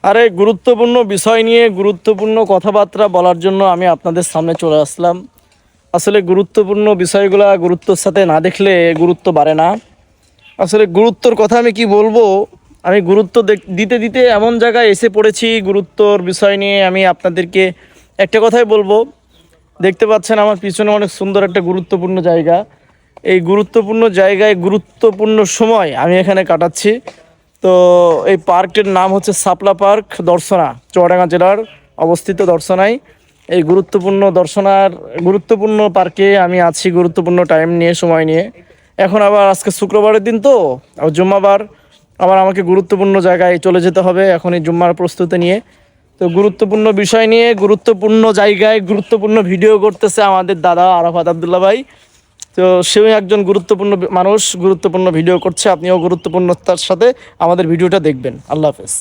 আরে গুরুত্বপূর্ণ বিষয় নিয়ে গুরুত্বপূর্ণ কথাবার্তা বলার জন্য আমি আপনাদের সামনে চলে আসলাম। আসলে গুরুত্বপূর্ণ বিষয়গুলো গুরুত্বর সাথে না দেখলে গুরুত্ব বাড়ে না। আসলে গুরুত্বর কথা আমি কি বলবো, আমি গুরুত্ব দিতে দিতে এমন জায়গায় এসে পড়েছি। গুরুত্বর বিষয় নিয়ে আমি আপনাদেরকে একটা কথাই বলবো। দেখতে পাচ্ছেন আমার পিছনে অনেক সুন্দর একটা গুরুত্বপূর্ণ জায়গা। এই গুরুত্বপূর্ণ জায়গায় গুরুত্বপূর্ণ সময় আমি এখানে কাটাচ্ছি। তো এই পার্কটির নাম হচ্ছে শাপলা পার্ক, দর্শনা, চুয়াডাঙ্গা জেলার অবস্থিত দর্শনায়। এই গুরুত্বপূর্ণ পার্কে আমি আছি, গুরুত্বপূর্ণ টাইম নিয়ে, সময় নিয়ে। এখন আবার আজকে শুক্রবারের দিন তো, আবার জুম্মাবার, আবার আমাকে গুরুত্বপূর্ণ জায়গায় চলে যেতে হবে এখন এই জুম্মার প্রস্তুতি নিয়ে। তো গুরুত্বপূর্ণ বিষয় নিয়ে গুরুত্বপূর্ণ জায়গায় গুরুত্বপূর্ণ ভিডিও করতেছে আমাদের দাদা আরাফাত আবদুল্লাহ ভাই। তো সেও একজন গুরুত্বপূর্ণ মানুষ, গুরুত্বপূর্ণ ভিডিও করছে। আপনিও গুরুত্বপূর্ণতার সাথে আমাদের ভিডিওটা দেখবেন। আল্লাহ হাফেজ।